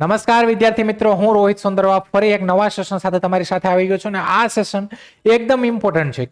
નમસ્કાર વિદ્યાર્થી મિત્રો, હું રોહિત સુંદરવા ફરી એક નવા સેશન સાથે તમારી સાથે આવી ગયો છું અને આ સેશન એકદમ ઇમ્પોર્ટન્ટ છે.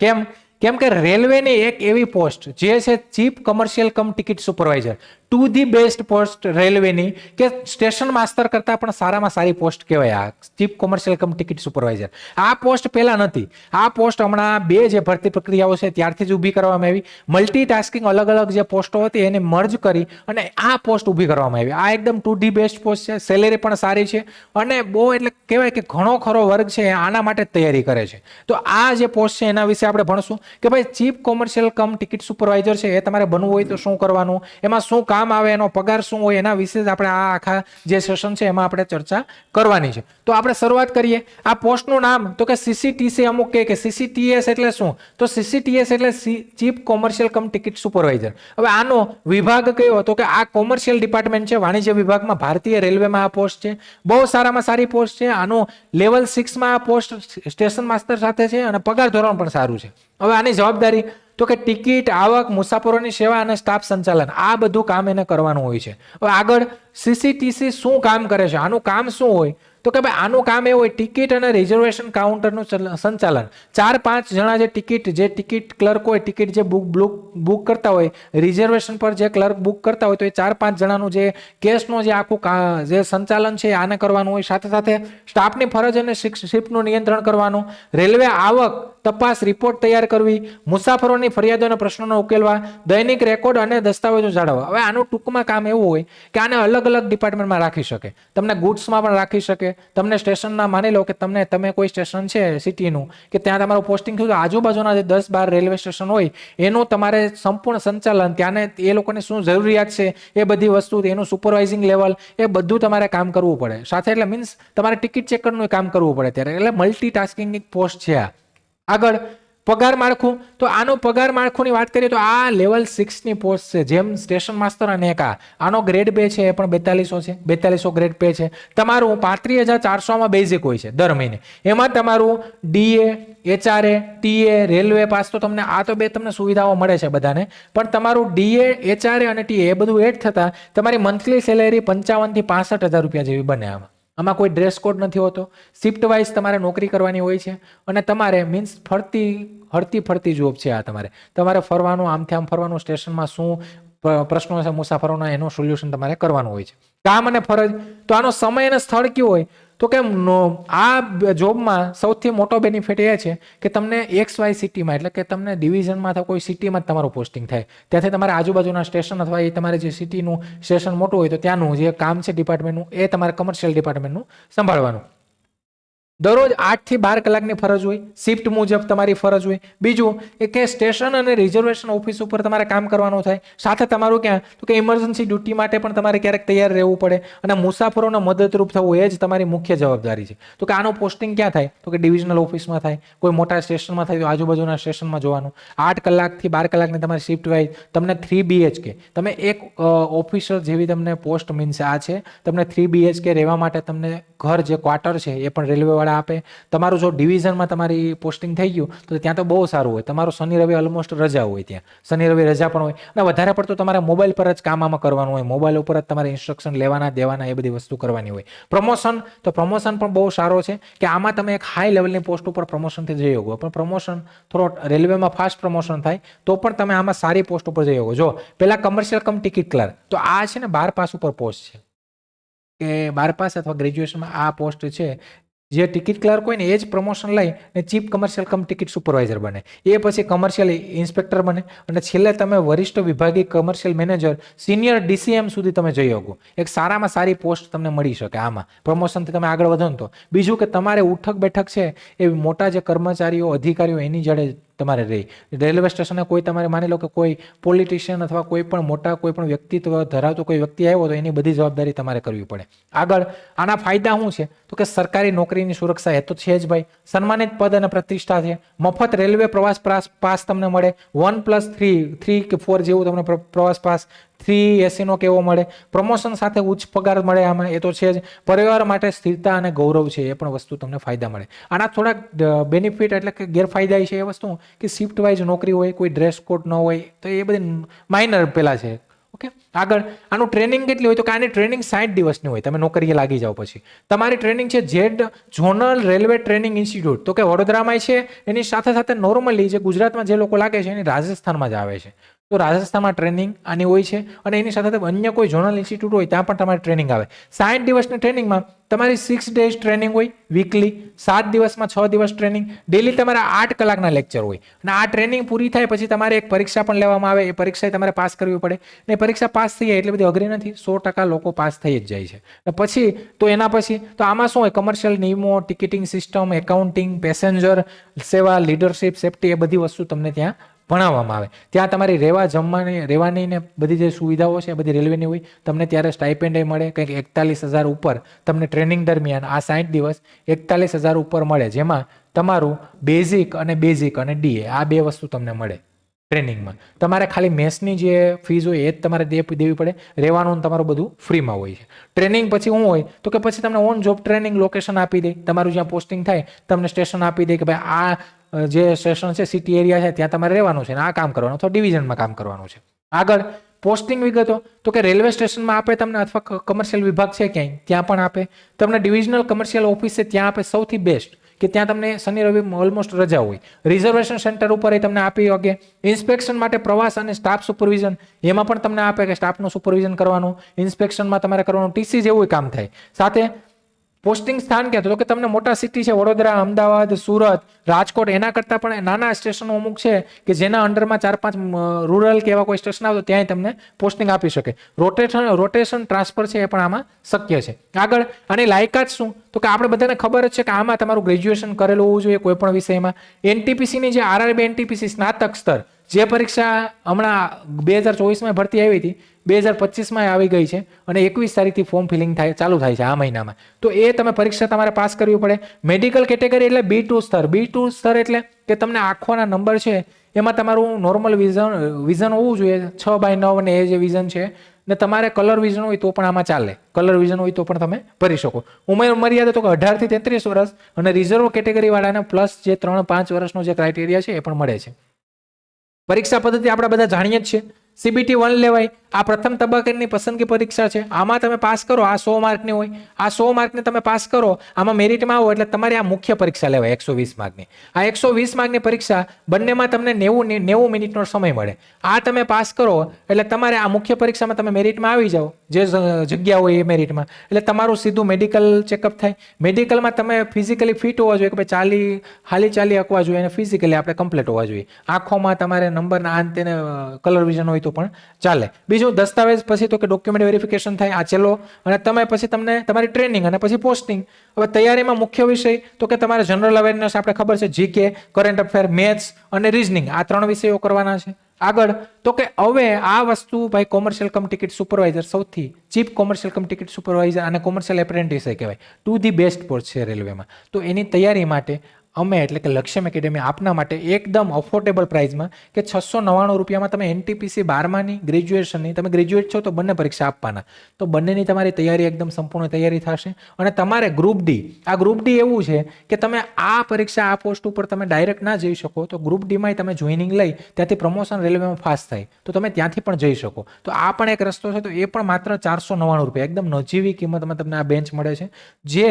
કેમ કે રેલવેની એક એવી પોસ્ટ જે છે chief commercial cum ticket supervisor, to the best post રેલવેની, કે સ્ટેશન માસ્ટર કરતા પણ સારામાં સારી પોસ્ટ કહેવાય આ chief commercial cum ticket supervisor. આ પોસ્ટ પહેલા નથી, આ પોસ્ટ હમણાં બે જે ભરતી પ્રક્રિયાઓ છે ત્યારથી જ ઊભી કરવામાં આવી. મલ્ટીટાસ્કિંગ અલગ અલગ જે પોસ્ટો હતી એને મર્જ કરી અને આ પોસ્ટ ઊભી કરવામાં આવી. આ એકદમ ટુ ધી બેસ્ટ પોસ્ટ છે, સેલેરી પણ સારી છે અને બહુ એટલે કહેવાય કે ઘણો ખરો વર્ગ છે આના માટે જ તૈયારી કરે છે. તો આ જે પોસ્ટ છે એના વિશે આપણે ભણશું કે ભાઈ ચીફ કોમર્શિયલ કમ ટિકિટ સુપરવાઇઝર છે એ તમારે બનવું હોય તો શું કરવાનું, એમાં શું કામ આવે, એનો પગાર શું હોય, એના વિશે જ આપણે આ આખા જે સેશન છે એમાં આપણે ચર્ચા કરવાની છે. તો આપણે શરૂઆત કરીએ. આ પોસ્ટનું નામ તો કે સીસીટીસી, અમુક કે સીસીટીએસ એટલે શું, તો સીસીટીએસ એટલે ચીફ કોમર્શિયલ કમ ટિકિટ સુપરવાઇઝર. હવે આનો વિભાગ કયો તો કે આ કોમર્શિયલ ડિપાર્ટમેન્ટ છે વાણિજ્ય વિભાગમાં, ભારતીય રેલવેમાં આ પોસ્ટ છે. બહુ સારામાં સારી પોસ્ટ છે. આનું લેવલ 6 માં આ પોસ્ટ સ્ટેશન માસ્ટર સાથે છે અને પગાર ધોરણ પણ સારું છે. હવે આની જવાબદારી તો કે ટિકિટ, આવક, મુસાફરોની સેવા અને સ્ટાફ સંચાલન, આ બધું કામ એને કરવાનું હોય છે. હવે આગળ સીસીટીસી શું કામ કરે છે, આનું કામ શું હોય તો કે ભાઈ આનું કામ એવું હોય ટિકિટ અને રિઝર્વેશન કાઉન્ટરનું સંચાલન. 4-5 જણા જે ટિકિટ ક્લર્ક હોય, ટિકિટ જે બુક કરતા હોય, રિઝર્વેશન પર જે ક્લર્ક બુક કરતા હોય તો એ 4-5 જણાનું જે કેસનું જે આખું જે સંચાલન છે આને કરવાનું હોય. સાથે સાથે સ્ટાફની ફરજ અને શિફ્ટનું નિયંત્રણ કરવાનું, રેલવે આવક તપાસ રિપોર્ટ તૈયાર કરવી, મુસાફરોની ફરિયાદો અને પ્રશ્નોનો ઉકેલવા, દૈનિક રેકોર્ડ અને દસ્તાવેજો જાળવવા. હવે આનું ટૂંકમાં કામ એવું હોય કે આને અલગ અલગ ડિપાર્ટમેન્ટમાં રાખી શકે. તમને ગુડ્સમાં પણ રાખી શકે. તમને સ્ટેશનના માની લો કે તમે કોઈ સ્ટેશન છે સિટીનું કે ત્યાં તમારું પોસ્ટિંગ થયું, આજુબાજુના જે 10-12 રેલવે સ્ટેશન હોય એનું તમારે સંપૂર્ણ સંચાલન, ત્યાંને એ લોકોને શું જરૂરિયાત છે એ બધી વસ્તુ, એનું સુપરવાઇઝિંગ લેવલ, એ બધું તમારે કામ કરવું પડે સાથે. એટલે મીન્સ તમારે ટિકિટ ચેકરનું કામ કરવું પડે ત્યારે. એટલે મલ્ટીટાસ્કિંગ પોસ્ટ છે આ. આગળ પગાર માળખું, તો આનું પગાર માળખુંની વાત કરીએ તો આ લેવલ 6 ની પોસ્ટ છે. જેમ સ્ટેશન માસ્ટર અને એક આનો ગ્રેડ પે છે એ પણ 4200 છે, 4200 ગ્રેડ પે છે. તમારું 35,400 માં બેઝિક હોય છે દર મહિને. એમાં તમારું ડીએ, એચઆરએ, ટીએ, રેલવે પાસ, તો તમને આ તો બે તમને સુવિધાઓ મળે છે બધાને, પણ તમારું ડીએ, એચઆરએ અને ટીએ એ બધું એડ થતા તમારી મંથલી સેલેરી 55,000 થી 65,000 રૂપિયા જેવી બને. આમાં કોઈ ડ્રેસ કોડ નથી હોતો. શિફ્ટ વાઇઝ તમારે નોકરી કરવાની હોય છે અને તમારે મીન્સ ફરતી જોબ છે આ. તમારે ફરવાનું, આમથી આમ ફરવાનું, સ્ટેશનમાં શું પ્રશ્નો છે મુસાફરોના એનું સોલ્યુશન તમારે કરવાનું હોય છે. કામ અને ફરજ, તો આનો સમય અને સ્થળ કયું હોય તો કે આ જોબમાં સૌથી મોટો બેનિફિટ એ છે કે તમને XY સિટીમાં, એટલે કે તમને ડિવિઝનમાં અથવા કોઈ સિટીમાં જ તમારું પોસ્ટિંગ થાય. ત્યાંથી તમારે આજુબાજુના સ્ટેશન અથવા એ તમારે જે સિટીનું સ્ટેશન મોટું હોય તો ત્યાંનું જે કામ છે ડિપાર્ટમેન્ટનું એ તમારે કમર્શિયલ ડિપાર્ટમેન્ટનું સંભાળવાનું. દરરોજ 8 થી 12 કલાકની ફરજ હોય, શિફ્ટ મુજબ તમારી ફરજ હોય. બીજું એ કે સ્ટેશન અને રિઝર્વેશન ઓફિસ ઉપર તમારે કામ કરવાનું થાય. સાથે તમારું ક્યાં તો કે ઇમરજન્સી ડ્યુટી માટે પણ તમારે ક્યારેક તૈયાર રહેવું પડે અને મુસાફરોને મદદરૂપ થવું એ જ તમારી મુખ્ય જવાબદારી છે. તો કે આનું પોસ્ટિંગ ક્યાં થાય તો કે ડિવિઝનલ ઓફિસમાં થાય, કોઈ મોટા સ્ટેશનમાં થાય તો આજુબાજુના સ્ટેશનમાં જોવાનું. 8 કલાકથી 12 કલાકની તમારી શિફ્ટ વાઇઝ. તમને 3 BHK, તમે એક ઓફિસર જેવી તમને પોસ્ટ મીન્સ આ છે. તમને 3 BHK રહેવા માટે તમને ઘર, જે ક્વાર્ટર છે એ પણ રેલવે વાળા આપે. તમારું જો ડિવિઝનમાં તમારી પોસ્ટિંગ થઈ ગયું તો ત્યાં તો બહુ સારું હોય. તમારું શનિ રવિ ઓલમોસ્ટ રજા હોય, ત્યાં શનિ રવિ રજા પણ હોય અને વધારે પડતું તમારે મોબાઈલ પર જ કામ આમાં કરવાનું હોય. મોબાઈલ ઉપર જ તમારે ઇન્સ્ટ્રક્શન લેવાના દેવાના એ બધી વસ્તુ કરવાની હોય. પ્રમોશન, તો પ્રમોશન પણ બહુ સારો છે કે આમાં તમે એક હાઈ લેવલની પોસ્ટ ઉપર પ્રમોશનથી જઈ શકો. પણ પ્રમોશન થોડો રેલવેમાં ફાસ્ટ પ્રમોશન થાય તો પણ તમે આમાં સારી પોસ્ટ ઉપર જઈ શકો. જો પેલા કમર્શિયલ કમ ટિકિટ ક્લર્ક, તો આ છે ને 12 પાસ ઉપર પોસ્ટ છે કે 12 પાસ અથવા ગ્રેજ્યુએશનમાં આ પોસ્ટ છે. જે ટિકિટ ક્લર્ક હોય ને એ જ પ્રમોશન લઈ ને chief commercial cum ticket supervisor બને. એ પછી કમર્શિયલ ઇન્સ્પેક્ટર બને અને છેલ્લે તમે વરિષ્ઠ વિભાગીય કમર્શિયલ મેનેજર, સિનિયર DCM સુધી તમે જઈ શકો. એક સારામાં સારી પોસ્ટ તમને મળી શકે આમાં પ્રમોશનથી તમે આગળ વધો તો. બીજું કે તમારે ઉઠક બેઠક છે એ મોટા જે કર્મચારીઓ, અધિકારીઓ એની જોડે તમારે રહી. રેલવે સ્ટેશને કોઈ તમારે માની લો કે કોઈ પોલિટિશિયન અથવા કોઈ પણ મોટા કોઈ પણ વ્યક્તિત્વ ધરાવતો કોઈ વ્યક્તિ આવ્યો તો એની બધી જવાબદારી તમારે કરવી પડે. આગળ આના ફાયદા શું છે તો કે સરકારી નોકરીની સુરક્ષા એ તો છે જ ભાઈ. સન્માનિત પદ અને પ્રતિષ્ઠા છે. મફત રેલવે પ્રવાસ પાસ તમને મળે. 1+3 કે 4 જેવું તમને પ્રવાસ પાસ 380 નો કેવો મળે. પ્રમોશન સાથે ઉચ્ચ પગાર મળે આમાં, એ તો છે જ. પરિવાર માટે સ્થિરતા અને ગૌરવ છે એ પણ વસ્તુ તમને ફાયદા મળે. આના થોડાક બેનિફિટ એટલે કે ગેરફાયદા છે એ વસ્તુ કે શિફ્ટ વાઇઝ નોકરી હોય, કોઈ ડ્રેસ કોડ ન હોય, તો એ બધી માઇનર પેલા છે. ઓકે, આગળ આનું ટ્રેનિંગ કેટલી હોય તો કે આની ટ્રેનિંગ 60 દિવસની હોય. તમે નોકરીએ લાગી જાઓ પછી તમારી ટ્રેનિંગ છે Z zonal railway training institute, તો કે વડોદરામાં છે, એની સાથે સાથે નોર્મલી જે ગુજરાતમાં જે લોકો લાગે છે એની રાજસ્થાનમાં જ આવે છે. તો રાજસ્થાનમાં ટ્રેનિંગ આની હોય છે અને એની સાથે અન્ય કોઈ ઝોનલ ઇન્સ્ટિટ્યૂટ હોય ત્યાં પણ તમારી ટ્રેનિંગ આવે. 60 દિવસની ટ્રેનિંગમાં તમારી 6 ડેઝ ટ્રેનિંગ હોય વીકલી, 7 દિવસમાં 6 દિવસ ટ્રેનિંગ, ડેલી તમારા 8 કલાકના લેક્ચર હોય. અને આ ટ્રેનિંગ પૂરી થાય પછી તમારે એક પરીક્ષા પણ લેવામાં આવે. એ પરીક્ષા તમારે પાસ કરવી પડે. અને પરીક્ષા પાસ થઈ જાય એટલે બધી અઘરી નથી, 100% લોકો પાસ થઈ જ જાય છે. અને પછી તો એના પછી તો આમાં શું હોય, કમર્શિયલ નિયમો, ટિકિટિંગ સિસ્ટમ, એકાઉન્ટિંગ, પેસેન્જર સેવા, લીડરશિપ, સેફ્ટી, એ બધી વસ્તુ તમને ત્યાં ભણાવવામાં આવે. ત્યાં તમારી રહેવાની ને બધી જે સુવિધાઓ છે બધી રેલવેની હોય. તમને ત્યારે સ્ટાઇપેન્ડ મળે કંઈક 41,000 ઉપર તમને ટ્રેનિંગ દરમિયાન આ 60 દિવસ 41,000 ઉપર મળે, જેમાં તમારું બેઝિક અને ડીએ આ બે વસ્તુ તમને મળે ટ્રેનિંગમાં. તમારે ખાલી મેસની જે ફીસ હોય એ જ તમારે દેવી પડે. રહેવાનું તમારું બધું ફ્રીમાં હોય છે. ટ્રેનિંગ પછી શું હોય તો કે પછી તમને ઓન જોબ ટ્રેનિંગ લોકેશન આપી દે. તમારું જ્યાં પોસ્ટિંગ થાય તમને સ્ટેશન આપી દે કે ભાઈ આ જે સ્ટેશન છે સિટી એરિયા છે ત્યાં તમારે રહેવાનું છે ને આ કામ કરવાનું અથવા ડિવિઝનમાં કામ કરવાનું છે. આગળ પોસ્ટિંગ વિગતો તો કે રેલવે સ્ટેશનમાં આપે તમને, અથવા કમર્શિયલ વિભાગ છે ક્યાંય ત્યાં પણ આપે તમને. ડિવિઝનલ કમર્શિયલ ઓફિસ છે ત્યાં આપે. સૌથી બેસ્ટ કે ત્યાં તમને શનિ રવિ ઓલમોસ્ટ રજા હોય. રિઝર્વેશન સેન્ટર ઉપર તમને આપી શકે. ઇન્સ્પેક્શન માટે પ્રવાસ અને સ્ટાફ સુપરવિઝન એમાં પણ તમને આપે કે સ્ટાફનું સુપરવિઝન કરવાનું, ઇન્સ્પેક્શનમાં તમારે કરવાનું, ટીસી જેવું કામ થાય. સાથે પોસ્ટિંગ સ્થાન ક્યાં તો કે તમને મોટા સિટી છે વડોદરા, અમદાવાદ, સુરત, રાજકોટ, એના કરતાં પણ નાના સ્ટેશનો અમુક છે કે જેના અંડરમાં 4-5 રૂરલ કે એવા કોઈ સ્ટેશન આવે તો ત્યાંય તમને પોસ્ટિંગ આપી શકે. રોટેશન ટ્રાન્સફર છે એ પણ આમાં શક્ય છે. આગળ આની લાયકાત શું તો કે આપણે બધાને ખબર જ છે કે આમાં તમારું ગ્રેજ્યુએશન કરેલું હોવું જોઈએ કોઈ પણ વિષયમાં. એનટીપીસીની જે આરઆરબી એનટીપીસી સ્નાતક સ્તર જે પરીક્ષા હમણાં 2024માં ભરતી આવી હતી, 2025માં આવી ગઈ છે અને 21 તારીખથી ફોર્મ ફિલિંગ ચાલુ થાય છે આ મહિનામાં. તો એ તમે પરીક્ષા તમારે પાસ કરવી પડે. મેડિકલ કેટેગરી એટલે B2 સ્તર. B2 સ્તર એટલે કે તમને આંખોના નંબર છે એમાં તમારું નોર્મલ વિઝન હોવું જોઈએ 6/9 ને એ જે વિઝન છે. ને તમારે કલર વિઝન હોય તો પણ આમાં ચાલે. કલર વિઝન હોય તો પણ તમે ભરી શકો. ઉંમર મર્યાદા તો કે 18 થી 33 વર્ષ અને રિઝર્વ કેટેગરી વાળાને પ્લસ જે 3-5 વર્ષનો જે ક્રાઇટેરિયા છે એ પણ મળે છે. પરીક્ષા પદ્ધતિ આપણે બધા જાણીએ જ છીએ. CBT 1 લેવાય. આ પ્રથમ તબક્કાની પસંદગી પરીક્ષા છે. આમાં તમે પાસ કરો આ 100 માર્કની હોય. આ 100 માર્કને તમે પાસ કરો, આમાં મેરિટમાં આવો એટલે તમારે આ મુખ્ય પરીક્ષા લેવાય 120 માર્કની. આ 120 માર્કની પરીક્ષા બંનેમાં તમને 90 મિનિટનો સમય મળે. આ તમે પાસ કરો એટલે તમારે આ મુખ્ય પરીક્ષામાં તમે મેરિટમાં આવી જાઓ, જે જગ્યા હોય એ મેરિટમાં, એટલે તમારું સીધું મેડિકલ ચેકઅપ થાય. મેડિકલમાં તમે ફિઝિકલી ફિટ હોવા જોઈએ કે ભાઈ ચાલી શકવા જોઈએ અને ફિઝિકલી આપણે કમ્પ્લીટ હોવા જોઈએ. આંખોમાં તમારે નંબરના આ તેને કલર વિઝન હોય તો પણ ચાલે. બીજું દસ્તાવેજ પછી તો કે ડોક્યુમેન્ટ વેરિફિકેશન થાય આ ચેલો, અને તમે પછી તમને તમારી ટ્રેનિંગ અને પછી પોસ્ટિંગ. હવે તૈયારીમાં મુખ્ય વિષય તો કે તમારે જનરલ અવેરનેસ આપણે ખબર છે, જીકે, કરંટ અફેર, મેથ્સ અને રીઝનિંગ આ 3 વિષયો કરવાના છે. આગળ તો કે હવે આ વસ્તુ ભાઈ કોમર્શિયલ કમ ટિકિટ સુપરવાઇઝર, સૌથી ચીપ કોમર્શિયલ કમ ટિકિટ સુપરવાઇઝર અને કોમર્શિયલ એપ્રેન્ટિસ કહેવાય, ટુ ધી બેસ્ટ પોસ્ટ છે રેલવેમાં. તો એની તૈયારી માટે અમે એટલે કે લક્ષ્યમ એકેડેમી આપના માટે એકદમ અફોર્ડેબલ પ્રાઇસમાં કે 699 રૂપિયામાં તમે એનટીપીસી 12માની ગ્રેજ્યુએશનની, તમે ગ્રેજ્યુએટ છો તો બંને પરીક્ષા આપવાના, તો બંનેની તમારી તૈયારી એકદમ સંપૂર્ણ તૈયારી થશે. અને તમારે ગ્રુપ ડી, આ ગ્રુપ ડી એવું છે કે તમે આ પરીક્ષા આ પોસ્ટ ઉપર તમે ડાયરેક્ટ ના જઈ શકો તો ગ્રુપ ડીમાં તમે જોઈનિંગ લઈ ત્યાંથી પ્રમોશન રેલવેમાં ફાસ્ટ થાય તો તમે ત્યાંથી પણ જઈ શકો. તો આ પણ એક રસ્તો છે. તો એ પણ માત્ર 499 રૂપિયા એકદમ નજીવી કિંમતમાં તમને આ બેન્ચ મળે છે, જે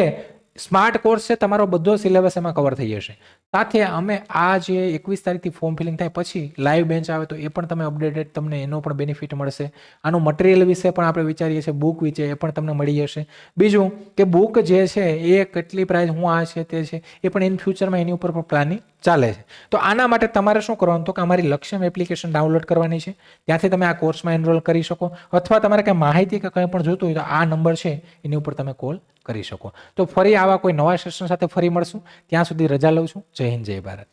સ્માર્ટ કોર્સ છે. તમારો બધો સિલેબસ એમાં કવર થઈ જશે. સાથે અમે આ જે 21 તારીખથી ફોર્મ ફિલિંગ થાય પછી લાઈવ બેન્ચ આવે તો એ પણ તમે અપડેટેડ, તમને એનો પણ બેનિફિટ મળશે. આનું મટીરિયલ વિશે પણ આપણે વિચારીએ છીએ, બુક વિશે એ પણ તમને મળી જશે. બીજું કે બુક જે છે એ કેટલી પ્રાઇસ હું આ છે તે છે એ પણ ઇન ફ્યુચરમાં એની ઉપર પણ પ્લાનિંગ ચાલે છે. તો આના માટે તમારે શું કરવાનું તો કે અમારી લક્ષ્યમ એપ્લિકેશન ડાઉનલોડ કરવાની છે. ત્યાંથી તમે આ કોર્સમાં એનરોલ કરી શકો, અથવા તમારે કંઈ માહિતી કે કંઈ પણ જોતું હોય તો આ નંબર છે એની ઉપર તમે કોલ કરી શકો. તો ફરી આવા કોઈ નવા સેશન સાથે ફરી મળશું. ત્યાં સુધી રજા લઉં છું. જય હિન્દ, જય ભારત.